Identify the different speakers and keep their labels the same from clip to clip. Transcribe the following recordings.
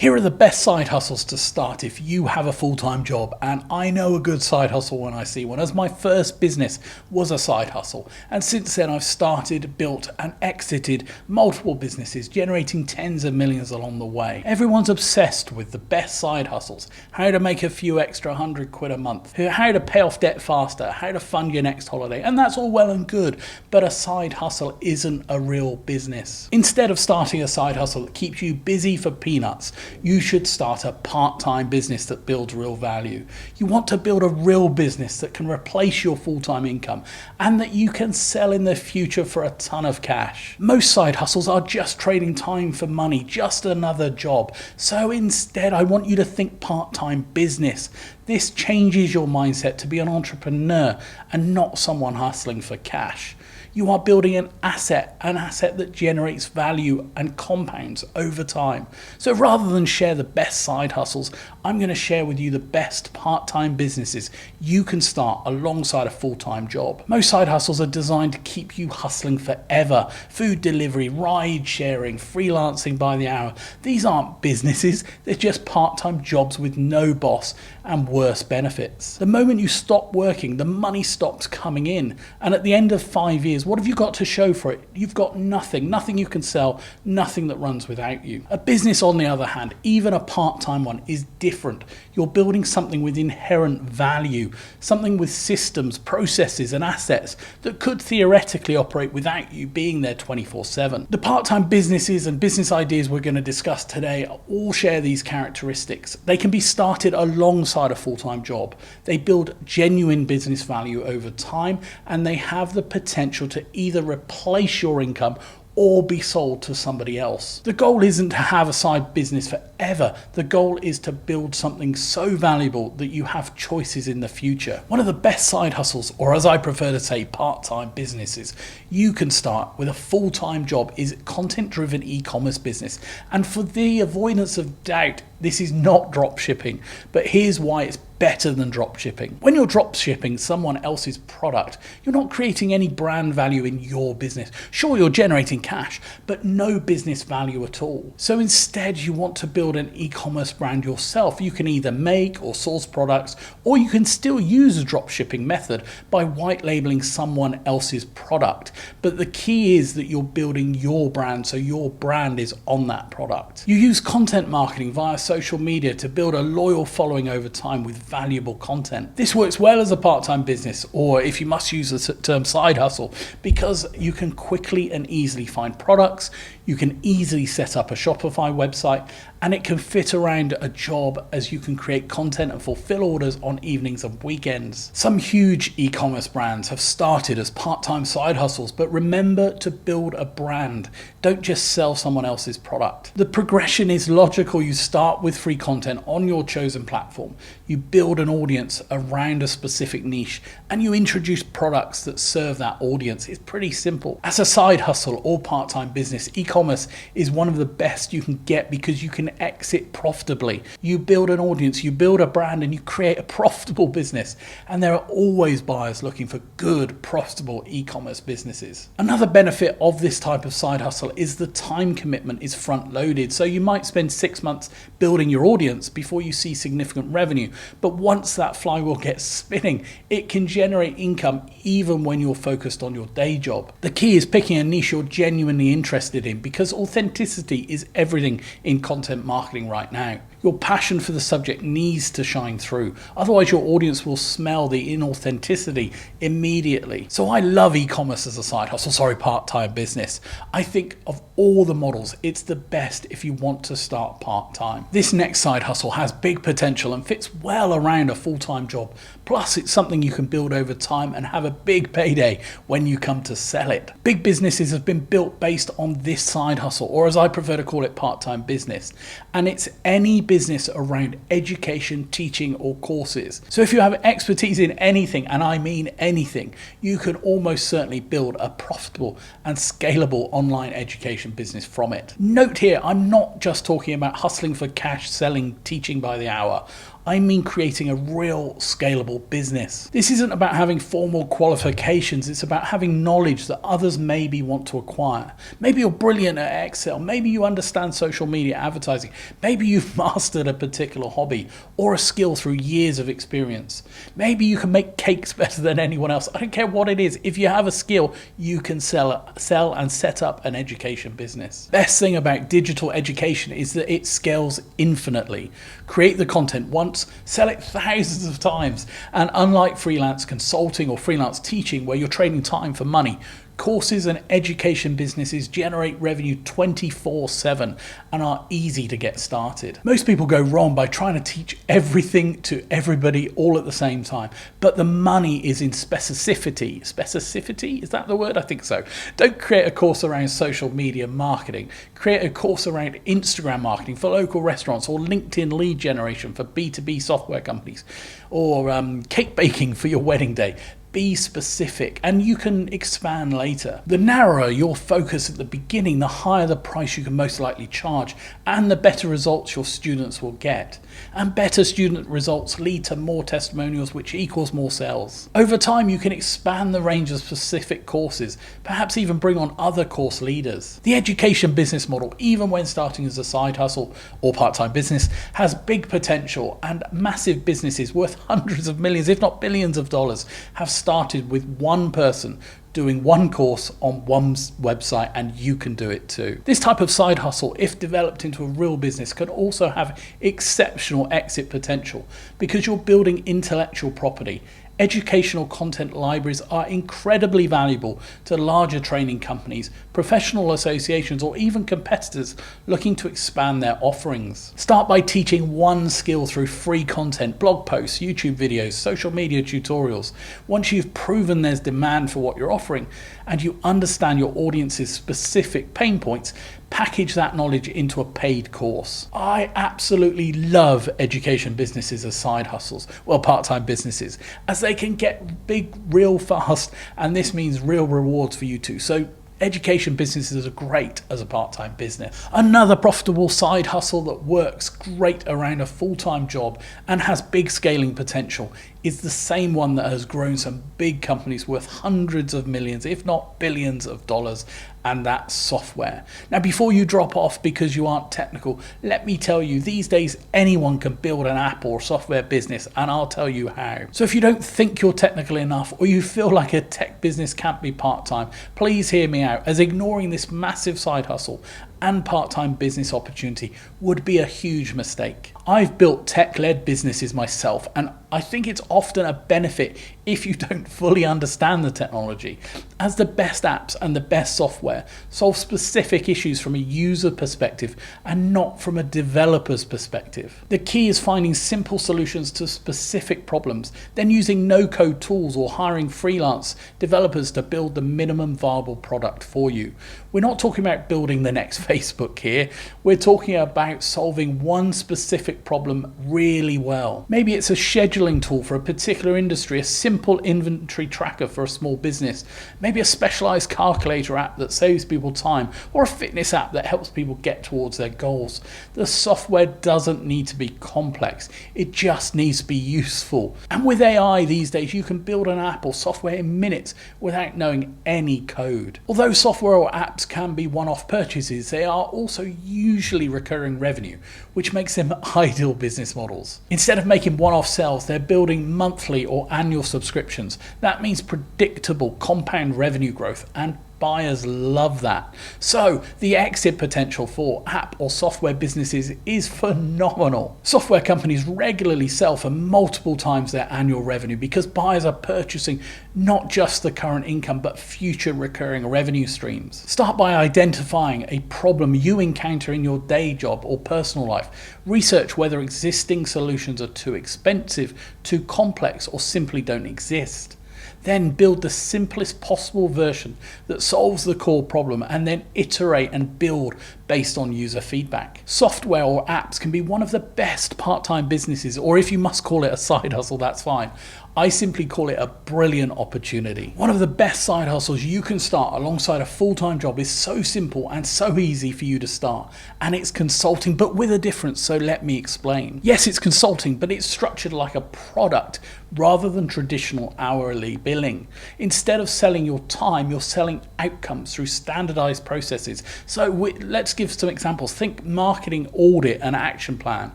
Speaker 1: Here are the best side hustles to start if you have a full-time job, and I know a good side hustle when I see one, as my first business was a side hustle, and since then I've started, built and exited multiple businesses, generating tens of millions along the way. Everyone's obsessed with the best side hustles, how to make a few extra £100 a month, how to pay off debt faster, how to fund your next holiday, and that's all well and good, but a side hustle isn't a real business. Instead of starting a side hustle that keeps you busy for peanuts, you should start a part-time business that builds real value. You want to build a real business that can replace your full-time income and that you can sell in the future for a ton of cash. Most side hustles are just trading time for money, just another job. So instead, I want you to think part-time business. This changes your mindset to be an entrepreneur and not someone hustling for cash. You are building an asset that generates value and compounds over time. So rather than share the best side hustles, I'm going to share with you the best part-time businesses you can start alongside a full-time job. Most side hustles are designed to keep you hustling forever. Food delivery, ride sharing, freelancing by the hour. These aren't businesses, they're just part-time jobs with no boss and worse benefits. The moment you stop working, the money stops coming in, and at the end of 5 years, what have you got to show for it? You've got nothing you can sell, nothing that runs without you. A business, on the other hand, even a part-time one, is different. You're building something with inherent value, something with systems, processes and assets that could theoretically operate without you being there 24/7. The part-time businesses and business ideas we're going to discuss today all share these characteristics. They can be started alongside a full-time job. They build genuine business value over time, and they have the potential to either replace your income or be sold to somebody else. The goal isn't to have a side business forever. The goal is to build something so valuable that you have choices in the future. One of the best side hustles, or as I prefer to say, part-time businesses you can start with a full-time job is content-driven e-commerce business. And for the avoidance of doubt, this is not dropshipping, but here's why it's better than dropshipping. When you're dropshipping someone else's product, you're not creating any brand value in your business. Sure, you're generating cash, but no business value at all. So instead, you want to build an e-commerce brand yourself. You can either make or source products, or you can still use a dropshipping method by white labeling someone else's product. But the key is that you're building your brand, so your brand is on that product. You use content marketing via social media to build a loyal following over time with valuable content. This works well as a part-time business, or if you must use the term side hustle, because you can quickly and easily find products, you can easily set up a Shopify website, and it can fit around a job as you can create content and fulfill orders on evenings and weekends. Some huge e-commerce brands have started as part-time side hustles, but remember to build a brand. Don't just sell someone else's product. The progression is logical. You start with free content on your chosen platform. You build an audience around a specific niche, and you introduce products that serve that audience. It's pretty simple. As a side hustle or part-time business, e-commerce is one of the best you can get because you can exit profitably. You build an audience, you build a brand, and you create a profitable business. And there are always buyers looking for good, profitable e-commerce businesses. Another benefit of this type of side hustle is the time commitment is front loaded. So you might spend 6 months building your audience before you see significant revenue. But once that flywheel gets spinning, it can generate income even when you're focused on your day job. The key is picking a niche you're genuinely interested in, because authenticity is everything in content marketing right now. Your passion for the subject needs to shine through. Otherwise, your audience will smell the inauthenticity immediately. So I love e-commerce as a side hustle, part-time business. I think of all the models, it's the best if you want to start part-time. This next side hustle has big potential and fits well around a full-time job. Plus, it's something you can build over time and have a big payday when you come to sell it. Big businesses have been built based on this side hustle, or as I prefer to call it, part-time business. And it's any business around education, teaching, or courses. So if you have expertise in anything, and I mean anything, you can almost certainly build a profitable and scalable online education business from it. Note here, I'm not just talking about hustling for cash, selling, teaching by the hour. I mean creating a real scalable business. This isn't about having formal qualifications, it's about having knowledge that others maybe want to acquire. Maybe you're brilliant at Excel, maybe you understand social media advertising, maybe you've mastered a particular hobby or a skill through years of experience. Maybe you can make cakes better than anyone else. I don't care what it is. If you have a skill, you can sell and set up an education business. Best thing about digital education is that it scales infinitely. Create the content once, sell it thousands of times. And unlike freelance consulting or freelance teaching where you're trading time for money, courses and education businesses generate revenue 24/7 and are easy to get started. Most people go wrong by trying to teach everything to everybody all at the same time, but the money is in specificity. Specificity, is that the word? I think so. Don't create a course around social media marketing. Create a course around Instagram marketing for local restaurants, or LinkedIn lead generation for B2B software companies, or cake baking for your wedding day. Be specific and you can expand later. The narrower your focus at the beginning, the higher the price you can most likely charge and the better results your students will get. And better student results lead to more testimonials, which equals more sales. Over time, you can expand the range of specific courses, perhaps even bring on other course leaders. The education business model, even when starting as a side hustle or part-time business, has big potential, and massive businesses worth hundreds of millions, if not billions of dollars, have started with one person doing one course on one website, and you can do it too. This type of side hustle, if developed into a real business, can also have exceptional exit potential because you're building intellectual property. Educational content libraries are incredibly valuable to larger training companies, professional associations, or even competitors looking to expand their offerings. Start by teaching one skill through free content, blog posts, YouTube videos, social media tutorials. Once you've proven there's demand for what you're offering and you understand your audience's specific pain points, package that knowledge into a paid course. I absolutely love education businesses as side hustles, well, part-time businesses, as they can get big real fast, and this means real rewards for you too. So education businesses are great as a part-time business. Another profitable side hustle that works great around a full-time job and has big scaling potential is the same one that has grown some big companies worth hundreds of millions, if not billions of dollars, and that's software. Now, before you drop off because you aren't technical, let me tell you, these days anyone can build an app or software business, and I'll tell you how. So if you don't think you're technical enough, or you feel like a tech business can't be part-time, please hear me out, as ignoring this massive side hustle and part-time business opportunity would be a huge mistake. I've built tech-led businesses myself, and I think it's often a benefit if you don't fully understand the technology, as the best apps and the best software solve specific issues from a user perspective and not from a developer's perspective. The key is finding simple solutions to specific problems, then using no-code tools or hiring freelance developers to build the minimum viable product for you. We're not talking about building the next Facebook here. We're talking about solving one specific problem really well. Maybe it's a scheduling tool for a particular industry, a simple inventory tracker for a small business, maybe a specialized calculator app that saves people time, or a fitness app that helps people get towards their goals. The software doesn't need to be complex. It just needs to be useful. And with AI these days, you can build an app or software in minutes without knowing any code. Although software or apps can be one-off purchases, they are also usually recurring revenue, which makes them ideal business models. Instead of making one-off sales, they're building monthly or annual subscriptions. That means predictable compound revenue growth, and buyers love that. So the exit potential for app or software businesses is phenomenal. Software companies regularly sell for multiple times their annual revenue because buyers are purchasing not just the current income but future recurring revenue streams. Start by identifying a problem you encounter in your day job or personal life. Research whether existing solutions are too expensive, too complex, or simply don't exist. Then build the simplest possible version that solves the core problem, and then iterate and build based on user feedback. Software or apps can be one of the best part-time businesses, or if you must call it a side hustle, that's fine. I simply call it a brilliant opportunity. One of the best side hustles you can start alongside a full-time job is so simple and so easy for you to start, and it's consulting, but with a difference, so let me explain. Yes, it's consulting, but it's structured like a product rather than traditional hourly billing. Instead of selling your time, you're selling outcomes through standardized processes. So let's give some examples. Think marketing audit and action plan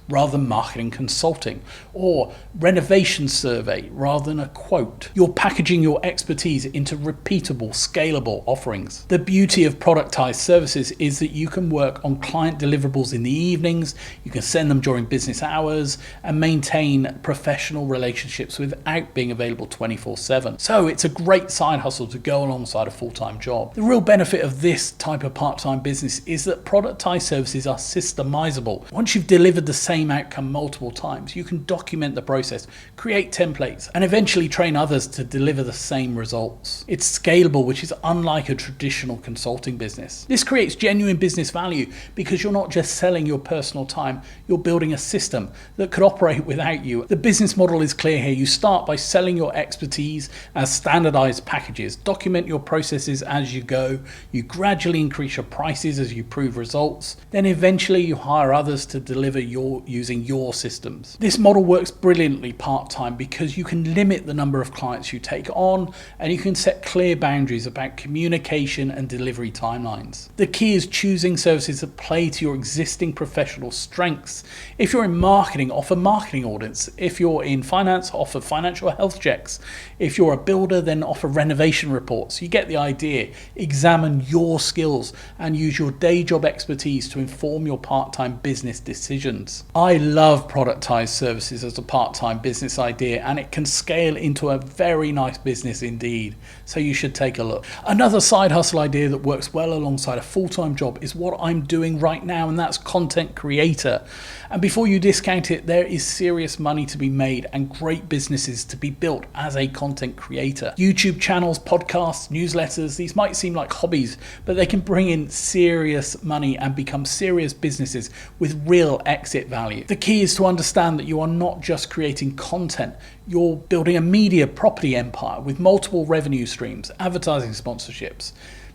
Speaker 1: rather than marketing consulting, or renovation survey rather than a quote. You're packaging your expertise into repeatable, scalable offerings. The beauty of productized services is that you can work on client deliverables in the evenings, you can send them during business hours, and maintain professional relationships without being available 24/7. So it's a great side hustle to go alongside a full-time job. The real benefit of this type of part-time business is that productized services are systemizable. Once you've delivered the same outcome multiple times, you can document the process, create templates, and eventually train others to deliver the same results. It's scalable, which is unlike a traditional consulting business. This creates genuine business value because you're not just selling your personal time, you're building a system that could operate without you. The business model is clear here. You start by selling your expertise as standardized packages, document your processes as you go, you gradually increase your prices as you prove results, then eventually you hire others to deliver using your systems. This model works brilliantly part-time because you can limit the number of clients you take on, and you can set clear boundaries about communication and delivery timelines. The key is choosing services that play to your existing professional strengths. If you're in marketing, offer marketing audits. If you're in finance, offer financial health checks. If you're a builder, then offer renovation reports. You get the idea. Examine your skills and use your day job expertise to inform your part-time business decisions. I love productized services as a part-time business idea, and it can scale into a very nice business indeed. So you should take a look. Another side hustle idea that works well alongside a full-time job is what I'm doing right now, and that's content creator. And before you discount it, there is serious money to be made and great businesses to be built as a content creator. YouTube channels, podcasts, newsletters, these might seem like hobbies, but they can bring in serious money and become serious businesses with real exit value. The key is to understand that you are not just creating content, you're building a media property empire with multiple revenue streams, advertising sponsorships,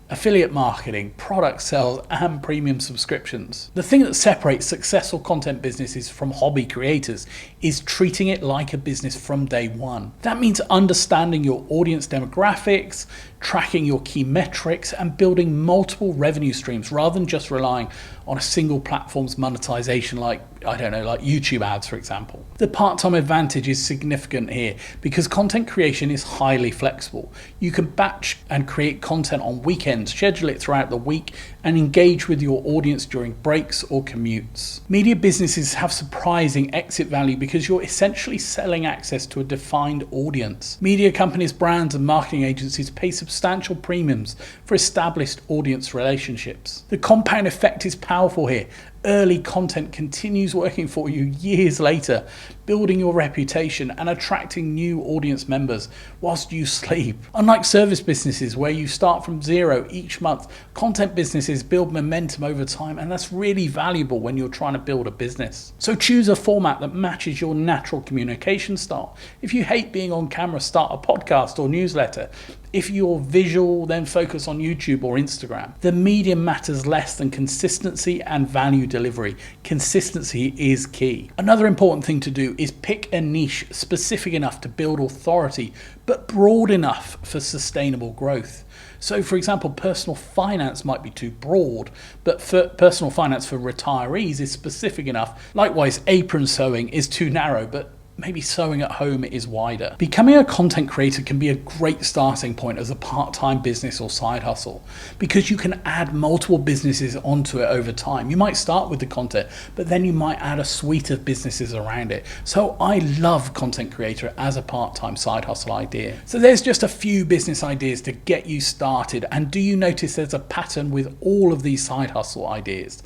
Speaker 1: affiliate marketing, product sales, and premium subscriptions. The thing that separates successful content businesses from hobby creators is treating it like a business from day one. That means understanding your audience demographics, tracking your key metrics, and building multiple revenue streams rather than just relying on a single platform's monetization like YouTube ads, for example. The part-time advantage is significant here because content creation is highly flexible. You can batch and create content on weekends, schedule it throughout the week, and engage with your audience during breaks or commutes. Media businesses have surprising exit value because you're essentially selling access to a defined audience. Media companies, brands, and marketing agencies pay substantial premiums for established audience relationships. The compound effect is powerful here. Early content continues working for you years later, building your reputation and attracting new audience members whilst you sleep. Unlike service businesses where you start from zero each month, content businesses build momentum over time, and that's really valuable when you're trying to build a business. So choose a format that matches your natural communication style. If you hate being on camera, start a podcast or newsletter. If you're visual, then focus on YouTube or Instagram. The medium matters less than consistency and value delivery. Consistency is key. Another important thing to do is pick a niche specific enough to build authority, but broad enough for sustainable growth. So for example, personal finance might be too broad, but for personal finance for retirees is specific enough. Likewise, apron sewing is too narrow, but maybe sewing at home is wider. Becoming a content creator can be a great starting point as a part-time business or side hustle because you can add multiple businesses onto it over time. You might start with the content, but then you might add a suite of businesses around it. So I love content creator as a part-time side hustle idea. So there's just a few business ideas to get you started. And do you notice there's a pattern with all of these side hustle ideas?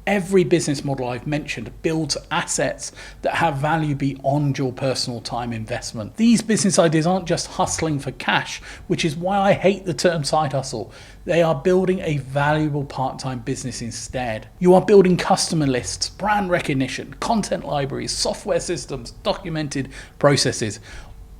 Speaker 1: Every business model I've mentioned builds assets that have value beyond your personal time investment. These business ideas aren't just hustling for cash, which is why I hate the term side hustle. They are building a valuable part-time business instead. You are building customer lists, brand recognition, content libraries, software systems, documented processes.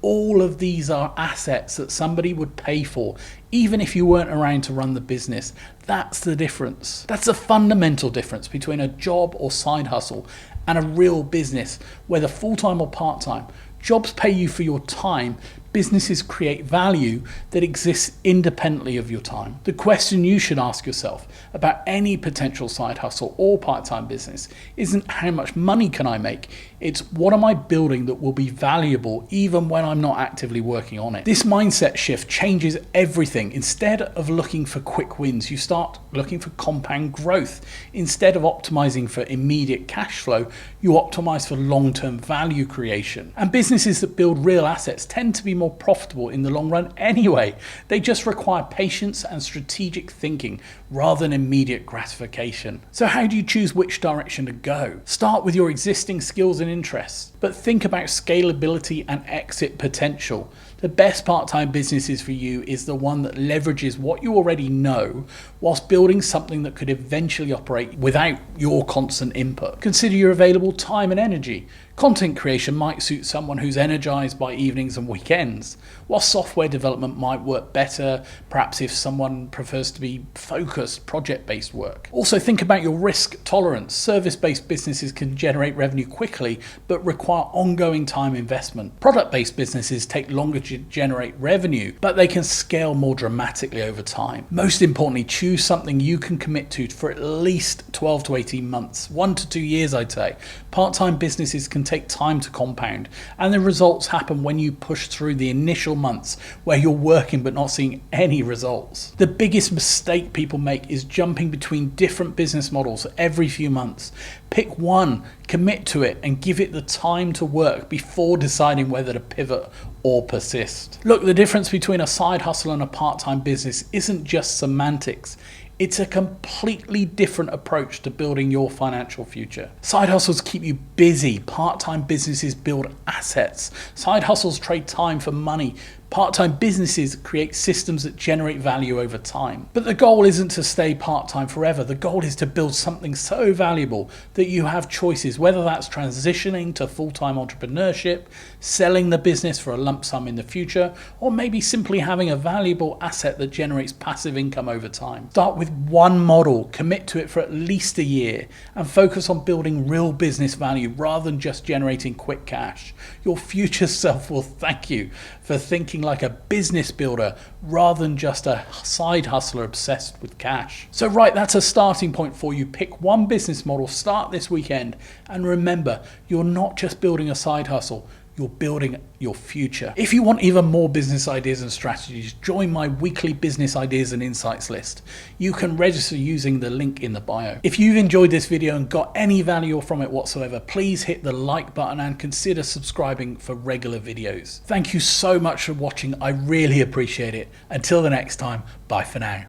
Speaker 1: All of these are assets that somebody would pay for, even if you weren't around to run the business. That's the difference. That's a fundamental difference between a job or side hustle and a real business, whether full-time or part-time. Jobs pay you for your time. Businesses create value that exists independently of your time. The question you should ask yourself about any potential side hustle or part-time business isn't how much money can I make? It's what am I building that will be valuable even when I'm not actively working on it? This mindset shift changes everything. Instead of looking for quick wins, you start looking for compound growth. Instead of optimizing for immediate cash flow, you optimize for long-term value creation. And businesses that build real assets tend to be more profitable in the long run anyway. They just require patience and strategic thinking rather than immediate gratification. So how do you choose which direction to go? Start with your existing skills and interests, but think about scalability and exit potential. The best part-time businesses for you is the one that leverages what you already know whilst building something that could eventually operate without your constant input. Consider your available time and energy. Content creation might suit someone who's energized by evenings and weekends, while software development might work better, perhaps if someone prefers to be focused, project-based work. Also think about your risk tolerance. Service-based businesses can generate revenue quickly, but require ongoing time investment. Product-based businesses take longer to generate revenue, but they can scale more dramatically over time. Most importantly, choose something you can commit to for at least 12 to 18 months, 1 to 2 years, I'd say. Part-time businesses can take time to compound, and the results happen when you push through the initial months where you're working but not seeing any results. The biggest mistake people make is jumping between different business models every few months. Pick one, commit to it, and give it the time to work before deciding whether to pivot or persist. Look, the difference between a side hustle and a part-time business isn't just semantics. It's a completely different approach to building your financial future. Side hustles keep you busy. Part-time businesses build assets. Side hustles trade time for money. Part-time businesses create systems that generate value over time. But the goal isn't to stay part-time forever. The goal is to build something so valuable that you have choices, whether that's transitioning to full-time entrepreneurship, selling the business for a lump sum in the future, or maybe simply having a valuable asset that generates passive income over time. Start with one model, commit to it for at least a year, and focus on building real business value rather than just generating quick cash. Your future self will thank you for thinking like a business builder rather than just a side hustler obsessed with cash. So right, that's a starting point for you. Pick one business model, start this weekend, and remember, you're not just building a side hustle, you're building your future. If you want even more business ideas and strategies, join my weekly business ideas and insights list. You can register using the link in the bio. If you've enjoyed this video and got any value from it whatsoever, please hit the like button and consider subscribing for regular videos. Thank you so much for watching. I really appreciate it. Until the next time, bye for now.